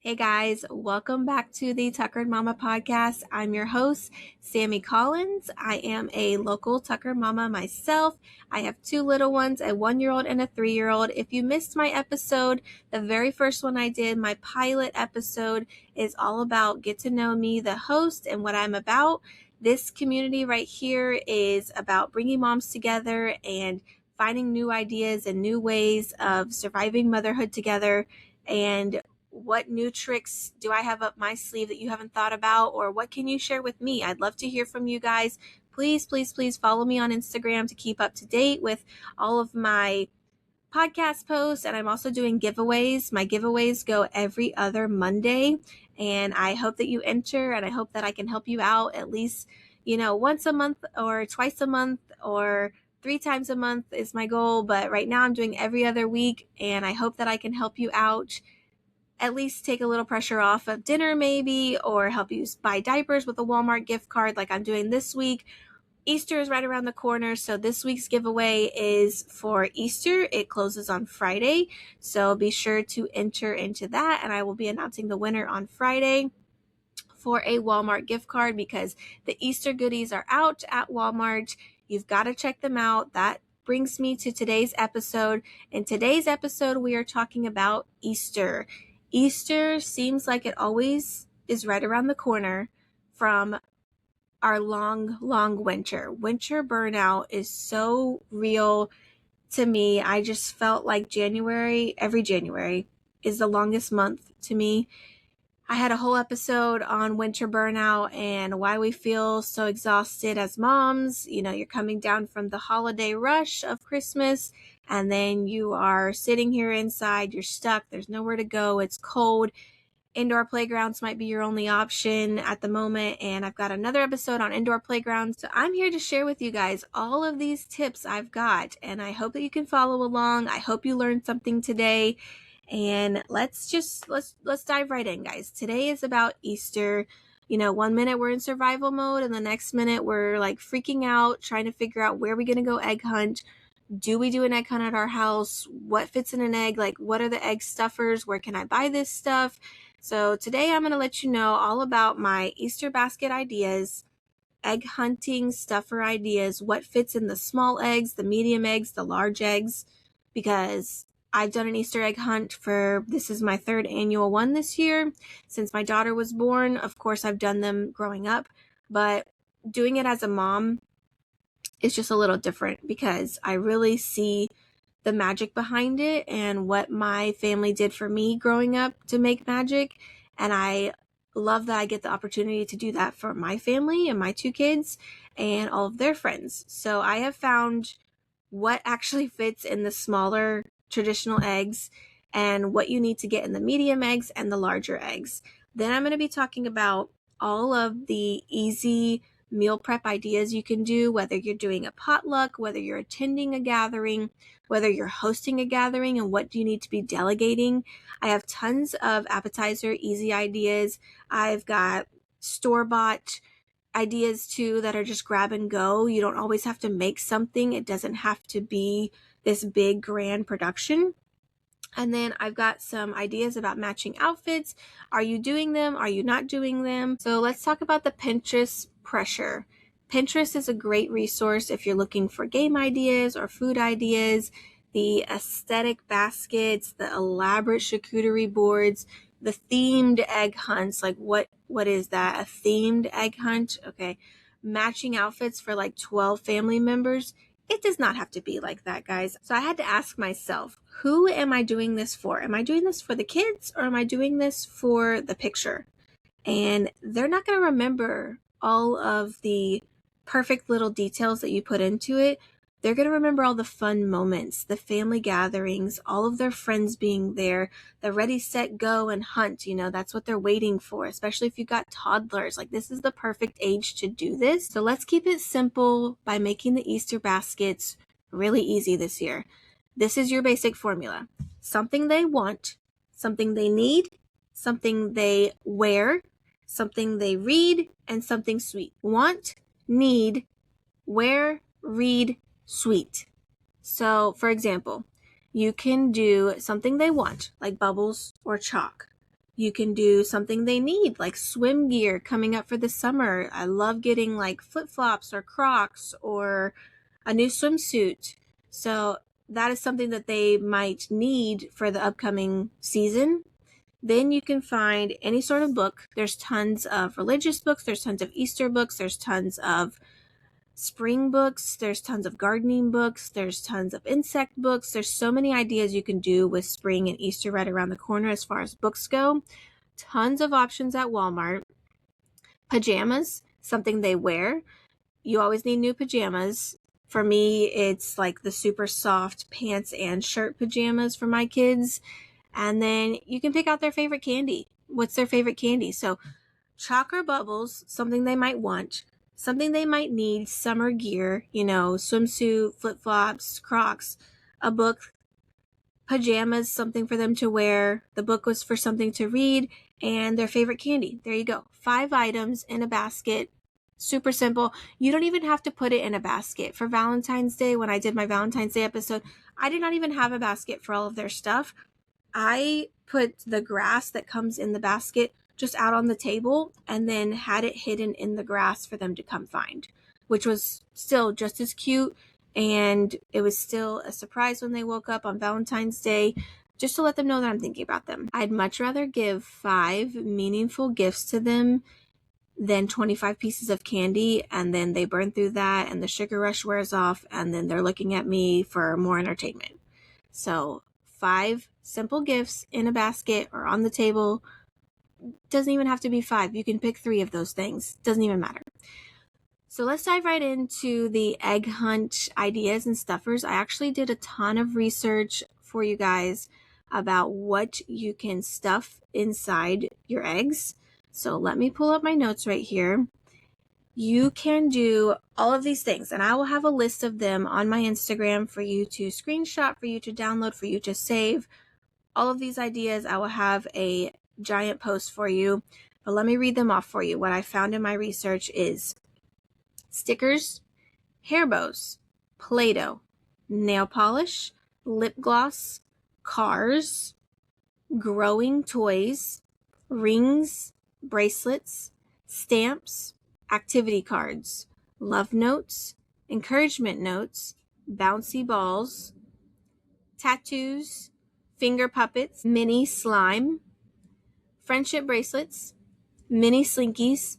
Hey guys, welcome back to the Tuckered Mama podcast. I'm your host, Sammy Collins. I am a local Tuckered Mama myself. I have two little ones, a 1-year-old and a 3-year-old. If you missed my episode, the very first one I did, my pilot episode, is all about get to know me, the host, and what I'm about. This community right here is about bringing moms together and finding new ideas and new ways of surviving motherhood together. And what new tricks do I have up my sleeve that you haven't thought about, or what can you share with me? I'd love to hear from you guys. Please, please, please follow me on Instagram to keep up to date with all of my podcast posts. And I'm also doing giveaways. My giveaways go every other Monday, and I hope that you enter, and I hope that I can help you out at least, once a month or twice a month or 3 times a month is my goal. But right now I'm doing every other week, and I hope that I can help you out, at least take a little pressure off of dinner maybe, or help you buy diapers with a Walmart gift card like I'm doing this week. Easter is right around the corner, so this week's giveaway is for Easter. It closes on Friday, so be sure to enter into that, and I will be announcing the winner on Friday for a Walmart gift card because the Easter goodies are out at Walmart. You've got to check them out. That brings me to today's episode. In today's episode, we are talking about Easter. Easter seems like it always is right around the corner from our long winter. Winter burnout is so real to me. I just felt like every January is the longest month to me. I had a whole episode on winter burnout and why we feel so exhausted as moms. You're coming down from the holiday rush of Christmas, and then you are sitting here inside, you're stuck, there's nowhere to go, it's cold. Indoor playgrounds might be your only option at the moment, and I've got another episode on indoor playgrounds. So I'm here to share with you guys all of these tips I've got, and I hope that you can follow along. I hope you learned something today. And let's dive right in, guys. Today is about Easter. 1 minute we're in survival mode, and the next minute we're like freaking out, trying to figure out where we're going to go egg hunt. Do we do an egg hunt at our house? What fits in an egg? Like, what are the egg stuffers? Where can I buy this stuff? So today I'm going to let you know all about my Easter basket ideas, egg hunting stuffer ideas, what fits in the small eggs, the medium eggs, the large eggs, because I've done an Easter egg hunt this is my 3rd annual one this year. Since my daughter was born, of course, I've done them growing up, but doing it as a mom is just a little different because I really see the magic behind it and what my family did for me growing up to make magic. And I love that I get the opportunity to do that for my family and my 2 kids and all of their friends. So I have found what actually fits in the smaller traditional eggs and what you need to get in the medium eggs and the larger eggs. Then I'm going to be talking about all of the easy meal prep ideas you can do, whether you're doing a potluck, whether you're attending a gathering, whether you're hosting a gathering, and what do you need to be delegating. I have tons of appetizer easy ideas. I've got store-bought ideas too that are just grab and go. You don't always have to make something. It doesn't have to be this big grand production. And then I've got some ideas about matching outfits. Are you doing them? Are you not doing them? So let's talk about the Pinterest pressure. Pinterest is a great resource if you're looking for game ideas or food ideas, the aesthetic baskets, the elaborate charcuterie boards, the themed egg hunts. Like what is that? A themed egg hunt? Okay. Matching outfits for like 12 family members. It does not have to be like that, guys. So I had to ask myself, who am I doing this for? Am I doing this for the kids, or am I doing this for the picture? And they're not going to remember all of the perfect little details that you put into it. They're going to remember all the fun moments, the family gatherings, all of their friends being there, the ready, set, go, and hunt. That's what they're waiting for, especially if you've got toddlers. Like, this is the perfect age to do this. So let's keep it simple by making the Easter baskets really easy this year. This is your basic formula. Something they want, something they need, something they wear, something they read, and something sweet. Want, need, wear, read, sweet. So, for example, you can do something they want, like bubbles or chalk. You can do something they need, like swim gear coming up for the summer. I love getting like flip-flops or Crocs or a new swimsuit. So that is something that they might need for the upcoming season. Then you can find any sort of book. There's tons of religious books. There's tons of Easter books. There's tons of spring books. There's tons of gardening books. There's tons of insect books. There's so many ideas you can do with spring and Easter right around the corner as far as books go. Tons of options at Walmart. Pajamas, something they wear. You always need new pajamas. For me, it's like the super soft pants and shirt pajamas for my kids. And then you can pick out their favorite candy. What's their favorite candy? So chocolate bubbles, something they might want, something they might need, summer gear, swimsuit, flip-flops, Crocs, a book, pajamas, something for them to wear. The book was for something to read, and their favorite candy. There you go. 5 items in a basket. Super simple. You don't even have to put it in a basket. For Valentine's Day, when I did my Valentine's Day episode, I did not even have a basket for all of their stuff. I put the grass that comes in the basket just out on the table and then had it hidden in the grass for them to come find, which was still just as cute. And it was still a surprise when they woke up on Valentine's Day, just to let them know that I'm thinking about them. I'd much rather give 5 meaningful gifts to them than 25 pieces of candy, and then they burn through that and the sugar rush wears off and then they're looking at me for more entertainment. So 5 simple gifts in a basket or on the table. Doesn't even have to be 5. You can pick 3 of those things. Doesn't even matter. So let's dive right into the egg hunt ideas and stuffers. I actually did a ton of research for you guys about what you can stuff inside your eggs. So let me pull up my notes right here. You can do all of these things, and I will have a list of them on my Instagram for you to screenshot, for you to download, for you to save. All of these ideas, I will have a giant post for you, but let me read them off for you. What I found in my research is stickers, hair bows, Play-Doh, nail polish, lip gloss, cars, growing toys, rings, bracelets, stamps, activity cards, love notes, encouragement notes, bouncy balls, tattoos, finger puppets, mini slime, friendship bracelets, mini slinkies,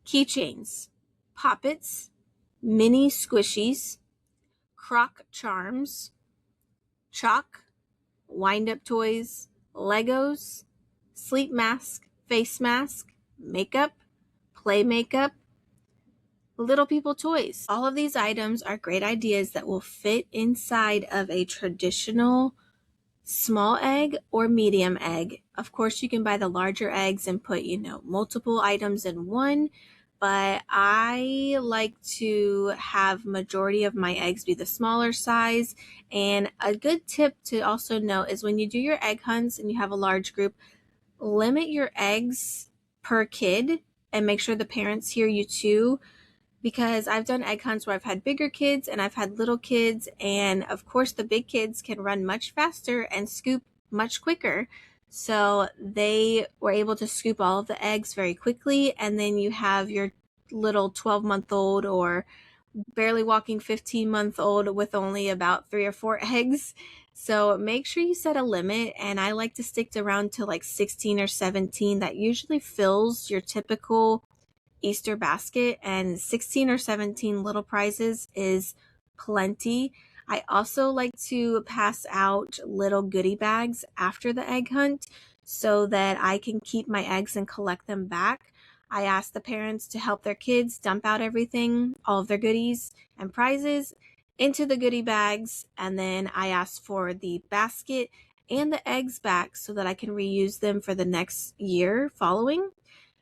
keychains, poppets, mini squishies, croc charms, chalk, wind-up toys, Legos, sleep mask, face mask, makeup, play makeup, little people toys. All of these items are great ideas that will fit inside of a traditional small egg or medium egg. Of course, you can buy the larger eggs and put, multiple items in one, but I like to have majority of my eggs be the smaller size. And a good tip to also note is when you do your egg hunts and you have a large group, limit your eggs per kid and make sure the parents hear you too. Because I've done egg hunts where I've had bigger kids and I've had little kids, and of course the big kids can run much faster and scoop much quicker. So they were able to scoop all of the eggs very quickly, and then you have your little 12-month-old or barely walking 15-month-old with only about 3 or 4 eggs. So make sure you set a limit, and I like to stick around to like 16 or 17. That usually fills your typical Easter basket, and 16 or 17 little prizes is plenty. I also like to pass out little goodie bags after the egg hunt so that I can keep my eggs and collect them back. I ask the parents to help their kids dump out everything, all of their goodies and prizes into the goodie bags, and then I ask for the basket and the eggs back so that I can reuse them for the next year following.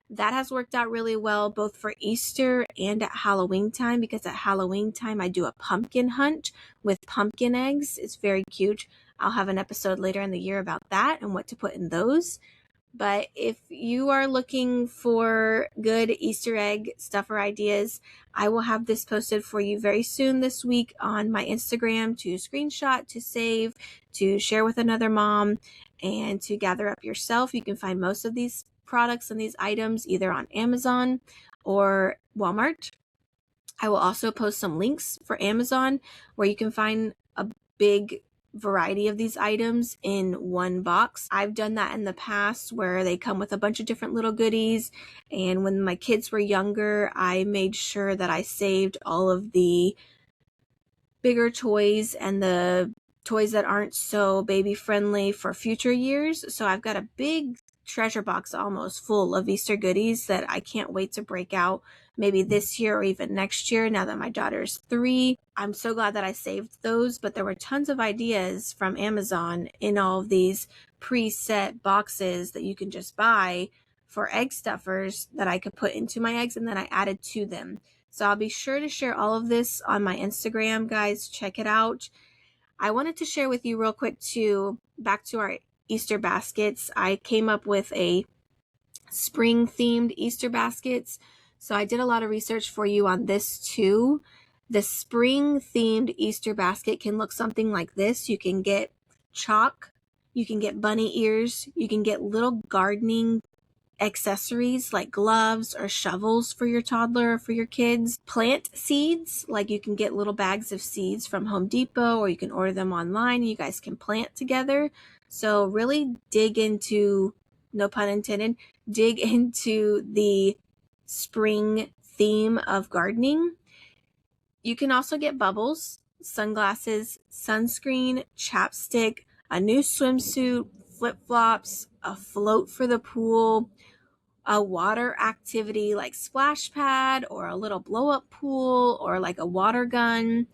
That has worked out really well both for Easter and at Halloween time, because at Halloween time I do a pumpkin hunt with pumpkin eggs. It's very cute. I'll have an episode later in the year about that and what to put in those. But if you are looking for good Easter egg stuffer ideas, I will have this posted for you very soon this week on my Instagram to screenshot, to save, to share with another mom, and to gather up yourself. You can find most of these products and these items either on Amazon or Walmart. I will also post some links for Amazon where you can find a big variety of these items in one box. I've done that in the past where they come with a bunch of different little goodies. And when my kids were younger, I made sure that I saved all of the bigger toys and the toys that aren't so baby friendly for future years. So I've got a big treasure box almost full of Easter goodies that I can't wait to break out maybe this year or even next year now that my daughter's 3. I'm so glad that I saved those, but there were tons of ideas from Amazon in all of these preset boxes that you can just buy for egg stuffers that I could put into my eggs, and then I added to them. So I'll be sure to share all of this on my Instagram, guys. Check it out. I wanted to share with you real quick too, back to our Easter baskets. I came up with a spring themed Easter baskets. So I did a lot of research for you on this too. The spring themed Easter basket can look something like this. You can get chalk, you can get bunny ears, you can get little gardening accessories like gloves or shovels for your toddler or for your kids. Plant seeds, like you can get little bags of seeds from Home Depot or you can order them online and you guys can plant together. So really dig into, no pun intended, dig into the spring theme of gardening. You can also get bubbles, sunglasses, sunscreen, chapstick, a new swimsuit, flip-flops, a float for the pool, a water activity like splash pad or a little blow up pool or like a water gun.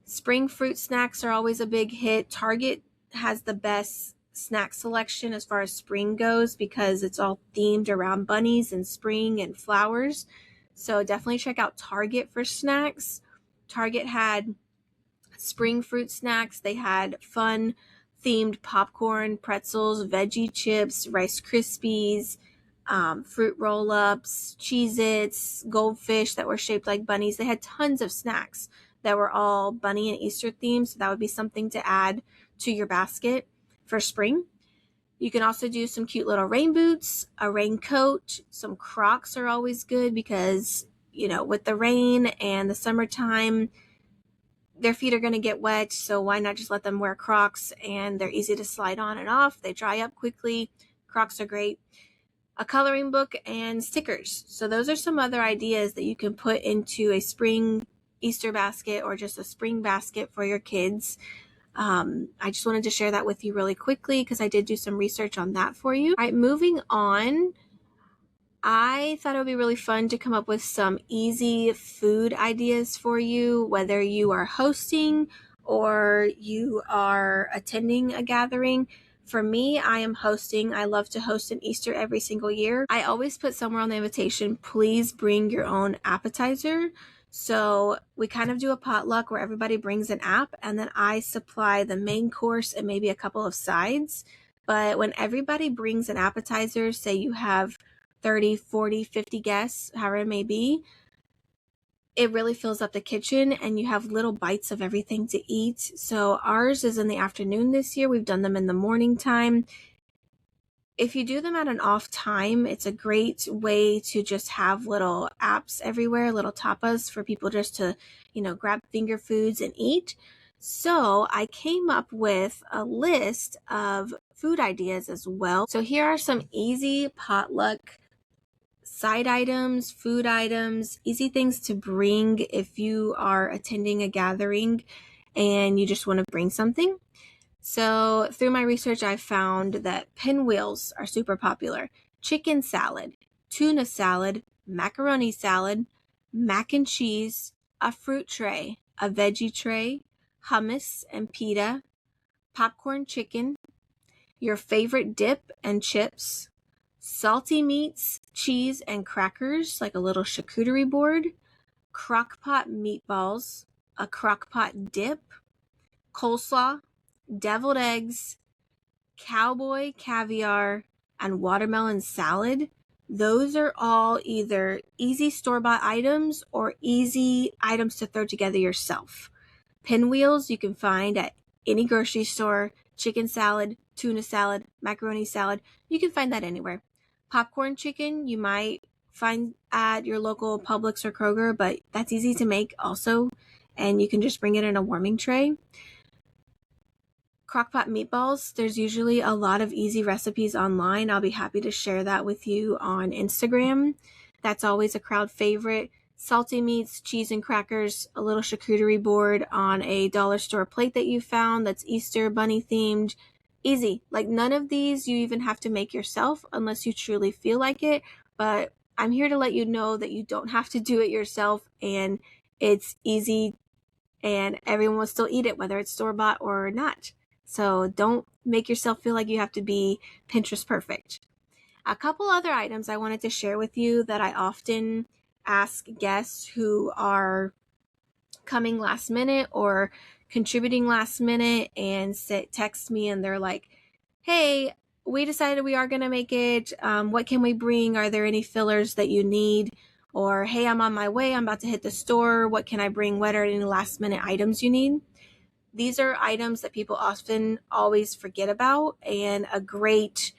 Spring fruit snacks are always a big hit. Target has the best snack selection as far as spring goes because it's all themed around bunnies and spring and flowers. So definitely check out Target for snacks. Target had spring fruit snacks. They had fun themed popcorn, pretzels, veggie chips, Rice Krispies, fruit roll-ups, Cheez-Its, goldfish that were shaped like bunnies. They had tons of snacks that were all bunny and Easter themed, so that would be something to add to your basket for spring. You can also do some cute little rain boots, a raincoat. Some Crocs are always good because, with the rain and the summertime, their feet are going to get wet, so why not just let them wear Crocs? And they're easy to slide on and off. They dry up quickly. Crocs are great. A coloring book and stickers. So those are some other ideas that you can put into a spring Easter basket or just a spring basket for your kids. I just wanted to share that with you really quickly because I did do some research on that for you. All right, moving on. I thought it would be really fun to come up with some easy food ideas for you, whether you are hosting or you are attending a gathering. For me, I am hosting. I love to host an Easter every single year. I always put somewhere on the invitation, please bring your own appetizer. So we kind of do a potluck where everybody brings an app and then I supply the main course and maybe a couple of sides. But when everybody brings an appetizer, say you have 30, 40, 50 guests, however it may be, it really fills up the kitchen and you have little bites of everything to eat. So ours is in the afternoon this year. We've done them in the morning time. If you do them at an off time, it's a great way to just have little apps everywhere, little tapas for people just to, grab finger foods and eat. So I came up with a list of food ideas as well. So here are some easy potluck side items, food items, easy things to bring if you are attending a gathering and you just want to bring something. So through my research, I found that pinwheels are super popular. Chicken salad, tuna salad, macaroni salad, mac and cheese, a fruit tray, a veggie tray, hummus and pita, popcorn chicken, your favorite dip and chips, salty meats, cheese, and crackers, like a little charcuterie board, crock-pot meatballs, a crock-pot dip, coleslaw, deviled eggs, cowboy caviar, and watermelon salad. Those are all either easy store-bought items or easy items to throw together yourself. Pinwheels you can find at any grocery store. Chicken salad, tuna salad, macaroni salad, you can find that anywhere. Popcorn chicken you might find at your local Publix or Kroger, but that's easy to make also, and you can just bring it in a warming tray. Crockpot meatballs, there's usually a lot of easy recipes online. I'll be happy to share that with you on Instagram. That's always a crowd favorite. Salty meats, cheese and crackers, a little charcuterie board on a dollar store plate that you found that's Easter bunny themed. Easy. Like none of these you even have to make yourself unless you truly feel like it. But I'm here to let you know that you don't have to do it yourself, and it's easy and everyone will still eat it, whether it's store-bought or not. So don't make yourself feel like you have to be Pinterest perfect. A couple other items I wanted to share with you that I often ask guests who are coming last minute or contributing last minute and text me and they're like, hey, we decided we are going to make it. What can we bring? Are there any fillers that you need? Or, hey, I'm on my way. I'm about to hit the store. What can I bring? What are any last minute items you need? These are items that people often always forget about, and a great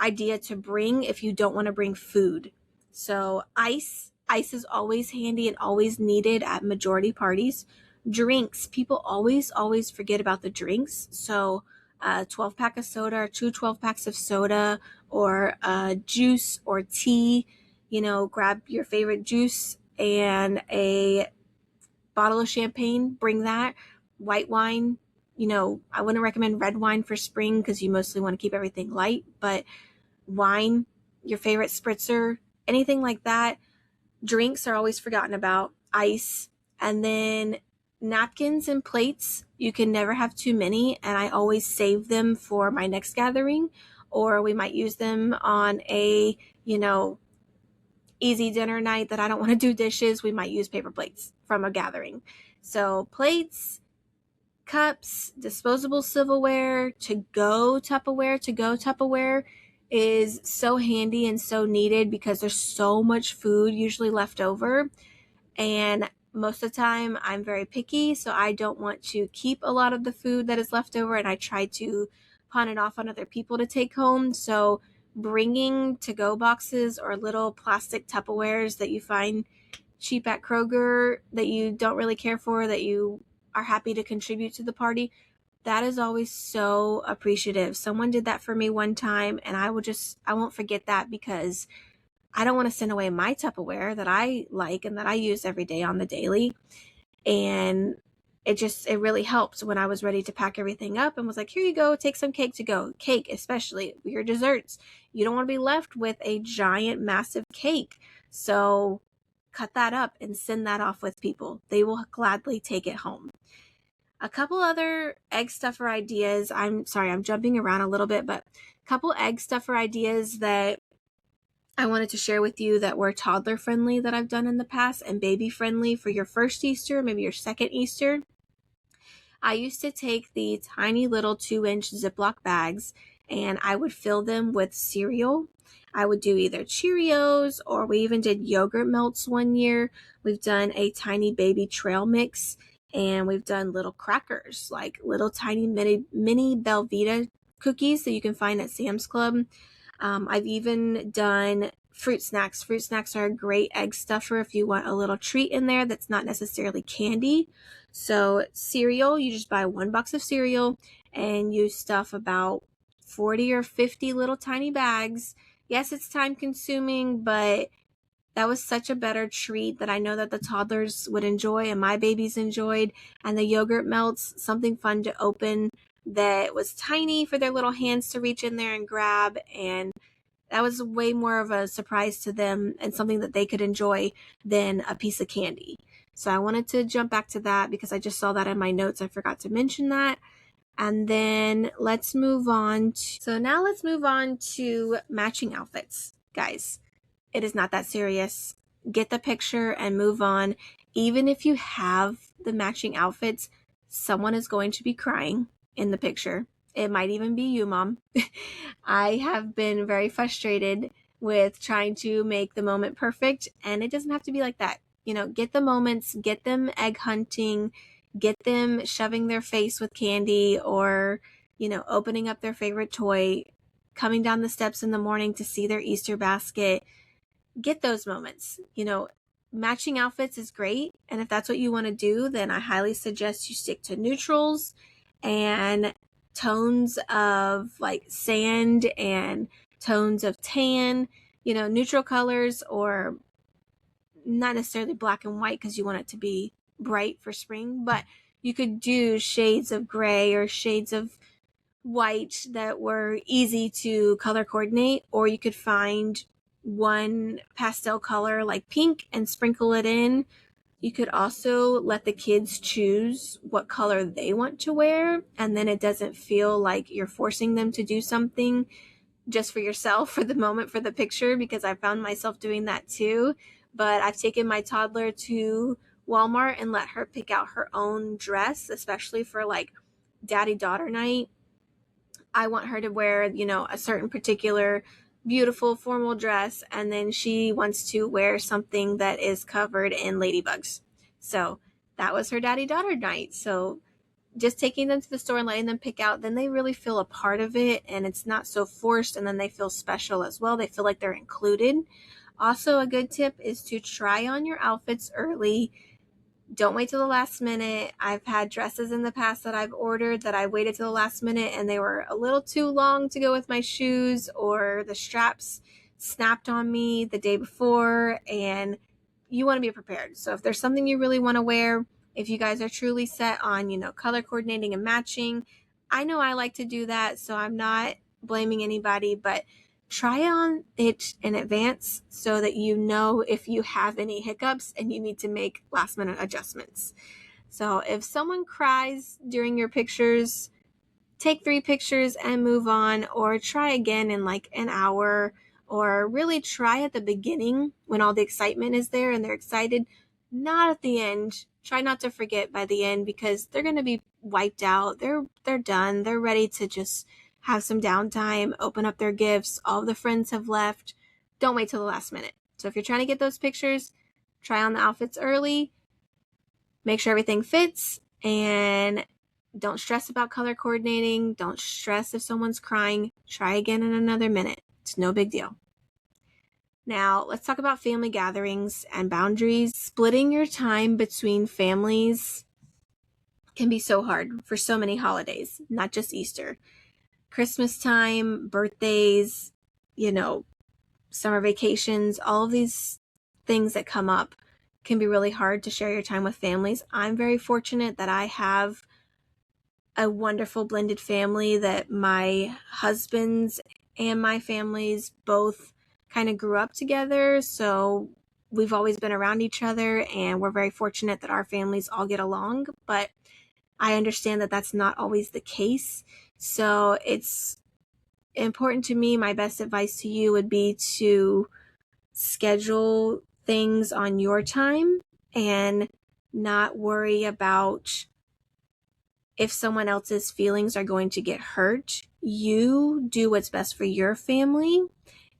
idea to bring if you don't want to bring food. So ice is always handy and always needed at majority parties. Drinks, people always forget about the drinks. So a 12-pack of soda or 12 packs of soda, or juice or tea. Grab your favorite juice and a bottle of champagne, bring that. White wine, I wouldn't recommend red wine for spring because you mostly want to keep everything light, but wine, your favorite spritzer, anything like that. Drinks are always forgotten about. Ice, and then napkins and plates. You can never have too many, and I always save them for my next gathering, or we might use them on a, easy dinner night that I don't want to do dishes. We might use paper plates from a gathering. So plates, cups, disposable silverware, to-go Tupperware is so handy and so needed because there's so much food usually left over. And most of the time I'm very picky, so I don't want to keep a lot of the food that is left over, and I try to pawn it off on other people to take home. So bringing to-go boxes or little plastic Tupperwares that you find cheap at Kroger that you don't really care for, that you are happy to contribute to the party, that is always so appreciative. Someone did that for me one time, and I won't forget that because I don't want to send away my Tupperware that I like and that I use every day on the daily. And it really helped when I was ready to pack everything up and was like, here you go, take some cake to go. Cake, especially your desserts. You don't want to be left with a giant, massive cake. So cut that up and send that off with people. They will gladly take it home. A couple other egg stuffer ideas. I'm sorry, I'm jumping around a little bit, but a couple egg stuffer ideas that I wanted to share with you that were toddler friendly that I've done in the past, and baby friendly for your first Easter, maybe your second Easter. I used to take the tiny little 2-inch Ziploc bags and I would fill them with cereal. I would do either Cheerios, or we even did yogurt melts one year. We've done a tiny baby trail mix, and we've done little crackers, like little tiny mini Belvita cookies that you can find at Sam's Club. I've even done fruit snacks. Fruit snacks are a great egg stuffer if you want a little treat in there that's not necessarily candy. So cereal, you just buy 1 box of cereal and you stuff about 40 or 50 little tiny bags. Yes, it's time consuming, but that was such a better treat that I know that the toddlers would enjoy and my babies enjoyed. And the yogurt melts, something fun to open that was tiny for their little hands to reach in there and grab. And that was way more of a surprise to them and something that they could enjoy than a piece of candy. So I wanted to jump back to that because I just saw that in my notes. I forgot to mention that. And then let's move on. Now let's move on to matching outfits. Guys, it is not that serious. Get the picture and move on. Even if you have the matching outfits, someone is going to be crying in the picture. It might even be you, Mom. I have been very frustrated with trying to make the moment perfect, and it doesn't have to be like that. Get the moments, get them egg hunting, get them shoving their face with candy, or, opening up their favorite toy, coming down the steps in the morning to see their Easter basket. Get those moments. Matching outfits is great. And if that's what you want to do, then I highly suggest you stick to neutrals and tones of like sand and tones of tan, neutral colors, or not necessarily black and white because you want it to be bright for spring, but you could do shades of gray or shades of white that were easy to color coordinate, or you could find one pastel color like pink and sprinkle it in. You could also let the kids choose what color they want to wear, and then it doesn't feel like you're forcing them to do something just for yourself for the moment, for the picture, because I found myself doing that too. But I've taken my toddler to Walmart and let her pick out her own dress, especially for like daddy-daughter night. I want her to wear, a certain particular beautiful formal dress, and then she wants to wear something that is covered in ladybugs. So that was her daddy-daughter night. So just taking them to the store and letting them pick out, then they really feel a part of it, and it's not so forced, and then they feel special as well. They feel like they're included. Also, a good tip is to try on your outfits early. Don't wait till the last minute. I've had dresses in the past that I've ordered that I waited till the last minute and they were a little too long to go with my shoes, or the straps snapped on me the day before, and you want to be prepared. So if there's something you really want to wear, if you guys are truly set on, color coordinating and matching, I know I like to do that, so I'm not blaming anybody, but try on it in advance so that you know if you have any hiccups and you need to make last minute adjustments. So if someone cries during your pictures, take 3 pictures and move on, or try again in like an hour, or really try at the beginning when all the excitement is there and they're excited, not at the end. Try not to forget by the end, because they're going to be wiped out. They're done. They're ready to just have some downtime, open up their gifts. All the friends have left. Don't wait till the last minute. So if you're trying to get those pictures, try on the outfits early, make sure everything fits, and don't stress about color coordinating. Don't stress if someone's crying. Try again in another minute. It's no big deal. Now, let's talk about family gatherings and boundaries. Splitting your time between families can be so hard for so many holidays, not just Easter. Christmas time, birthdays, summer vacations, all of these things that come up can be really hard to share your time with families. I'm very fortunate that I have a wonderful blended family, that my husband's and my families both kind of grew up together. So we've always been around each other, and we're very fortunate that our families all get along. But I understand that that's not always the case. So it's important to me. My best advice to you would be to schedule things on your time and not worry about if someone else's feelings are going to get hurt. You do what's best for your family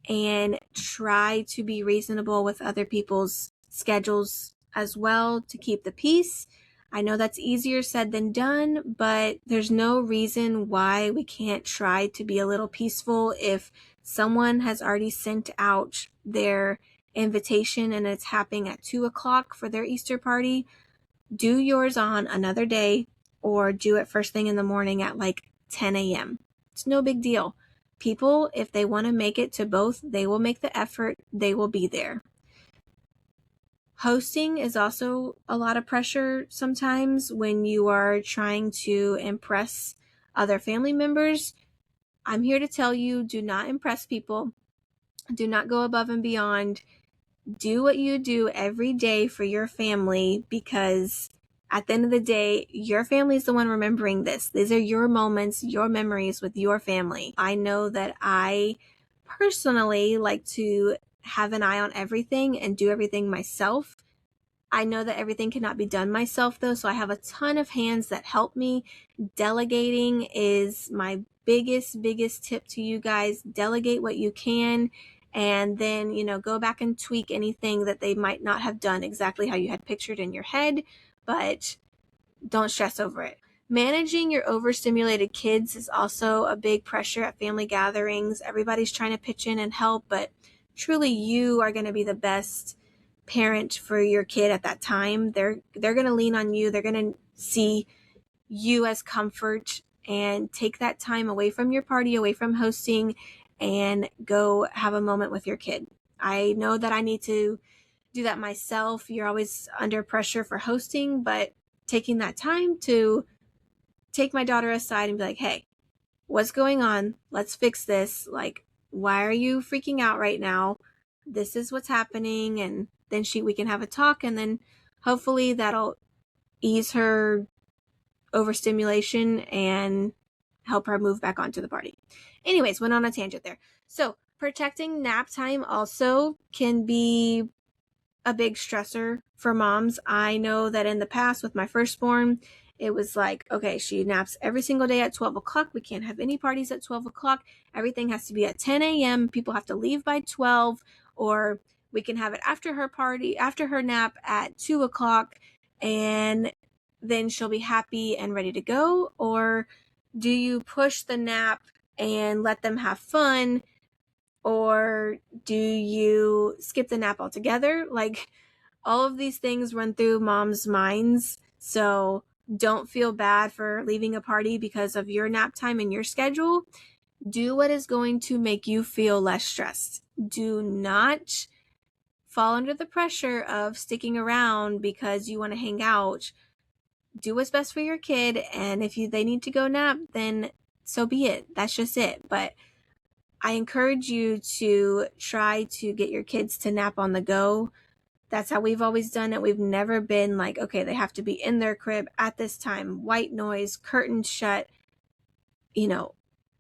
and try to be reasonable with other people's schedules as well to keep the peace. I know that's easier said than done, but there's no reason why we can't try to be a little peaceful. If someone has already sent out their invitation and it's happening at 2:00 for their Easter party, do yours on another day, or do it first thing in the morning at like 10 a.m. It's no big deal. People, if they want to make it to both, they will make the effort. They will be there. Hosting is also a lot of pressure sometimes when you are trying to impress other family members. I'm here to tell you, do not impress people. Do not go above and beyond. Do what you do every day for your family, because at the end of the day, your family is the one remembering this. These are your moments, your memories with your family. I know that I personally like to have an eye on everything and do everything myself. I know that everything cannot be done myself though, so I have a ton of hands that help me. Delegating is my biggest tip to you guys. Delegate what you can, and then, go back and tweak anything that they might not have done exactly how you had pictured in your head, but don't stress over it. Managing your overstimulated kids is also a big pressure at family gatherings. Everybody's trying to pitch in and help, but truly you are going to be the best parent for your kid at that time. They're going to lean on you. They're going to see you as comfort, and take that time away from your party, away from hosting, and go have a moment with your kid. I know that I need to do that myself. You're always under pressure for hosting, but taking that time to take my daughter aside and be like, hey, what's going on? Let's fix this. Like, why are you freaking out right now? This is what's happening. And then we can have a talk, and then hopefully that'll ease her overstimulation and help her move back onto the party. Anyways, went on a tangent there. So protecting nap time also can be a big stressor for moms. I know that in the past with my firstborn, it was like, okay, she naps every single day at 12 o'clock. We can't have any parties at 12 o'clock. Everything has to be at 10 a.m. People have to leave by 12, or we can have it after her nap at 2 o'clock, and then she'll be happy and ready to go. Or do you push the nap and let them have fun? Or do you skip the nap altogether? Like, all of these things run through moms' minds. So don't feel bad for leaving a party because of your nap time and your schedule. Do what is going to make you feel less stressed. Do not fall under the pressure of sticking around because you want to hang out. Do what's best for your kid, and if they need to go nap, then so be it. That's just it. But I encourage you to try to get your kids to nap on the go. That's how we've always done it. We've never been like, okay, they have to be in their crib at this time, white noise, curtains shut,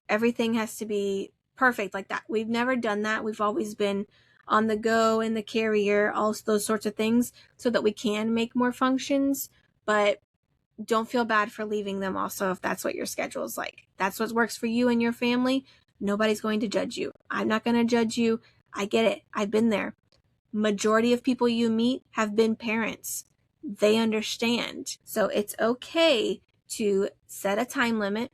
everything has to be perfect like that. We've never done that. We've always been on the go, in the carrier, all those sorts of things, so that we can make more functions. But don't feel bad for leaving them also if that's what your schedule is like. That's what works for you and your family. Nobody's going to judge you. I'm not going to judge you. I get it. I've been there. Majority of people you meet have been parents. They understand. So it's okay to set a time limit.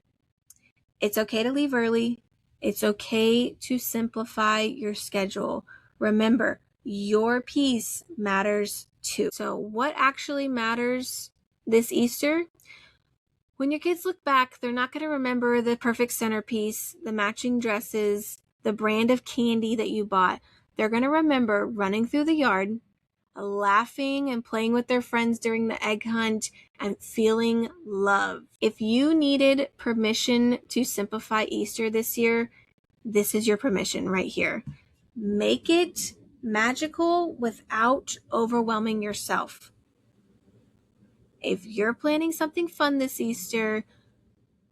It's okay to leave early. It's okay to simplify your schedule. Remember, your peace matters too. So what actually matters this Easter? When your kids look back, they're not going to remember the perfect centerpiece, the matching dresses, the brand of candy that you bought. They're going to remember running through the yard, laughing and playing with their friends during the egg hunt, and feeling love. If you needed permission to simplify Easter this year, this is your permission right here. Make it magical without overwhelming yourself. If you're planning something fun this Easter,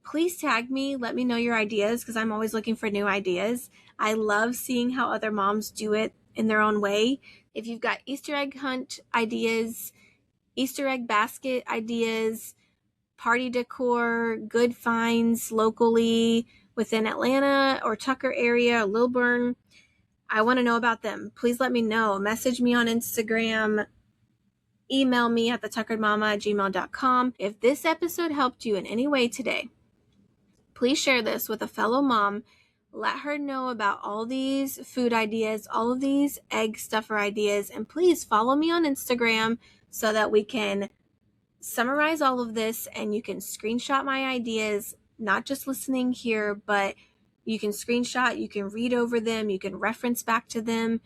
please tag me. Let me know your ideas, because I'm always looking for new ideas. I love seeing how other moms do it in their own way. If you've got Easter egg hunt ideas, Easter egg basket ideas, party decor, good finds locally within Atlanta or Tucker area, Lilburn, I want to know about them. Please let me know. Message me on Instagram. Email me at thetuckeredmama@gmail.com. If this episode helped you in any way today, please share this with a fellow mom. Let her know about all these food ideas, all of these egg stuffer ideas, and please follow me on Instagram so that we can summarize all of this and you can screenshot my ideas, not just listening here, but you can screenshot, you can read over them, you can reference back to them.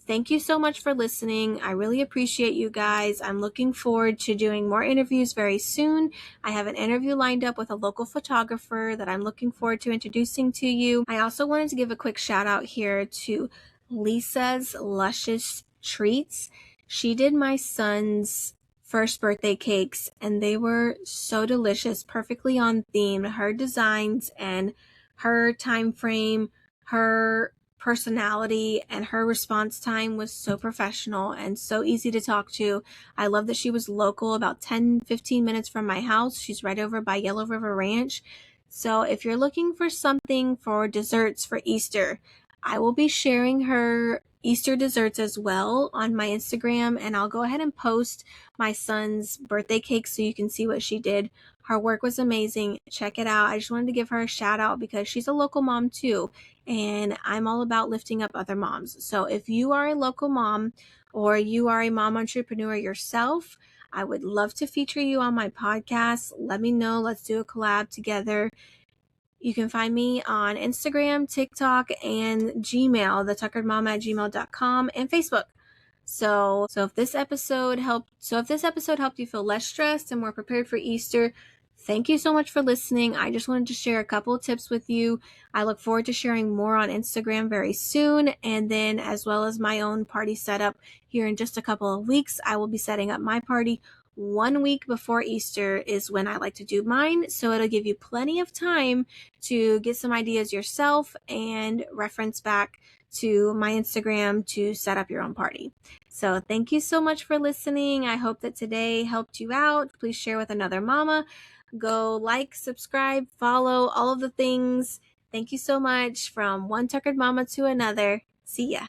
Thank you so much for listening. I really appreciate you guys. I'm looking forward to doing more interviews very soon. I have an interview lined up with a local photographer that I'm looking forward to introducing to you. I also wanted to give a quick shout out here to Lisa's Luscious Treats. She did my son's first birthday cakes, and they were so delicious, perfectly on theme. Her designs and her time frame, her personality, and her response time was so professional and so easy to talk to. I love that she was local, about 10-15 minutes from my house. She's right over by Yellow River Ranch. So if you're looking for something for desserts for Easter, I will be sharing her Easter desserts as well on my Instagram, and I'll go ahead and post my son's birthday cake so you can see what she did. Her work was amazing. Check it out. I just wanted to give her a shout out because she's a local mom too, and I'm all about lifting up other moms. So if you are a local mom or you are a mom entrepreneur yourself, I would love to feature you on my podcast. Let me know. Let's do a collab together. You can find me on Instagram, TikTok, and Gmail, thetuckeredmama@gmail.com, and Facebook. So if this episode helped you feel less stressed and more prepared for Easter, thank you so much for listening. I just wanted to share a couple of tips with you. I look forward to sharing more on Instagram very soon, and then as well as my own party setup here in just a couple of weeks. I will be setting up my party 1 week before Easter is when I like to do mine, so it'll give you plenty of time to get some ideas yourself and reference back to my Instagram to set up your own party. So thank you so much for listening. I hope that today helped you out. Please share with another mama. Go like, subscribe, follow, all of the things. Thank you so much. From one Tuckered Mama to another. See ya.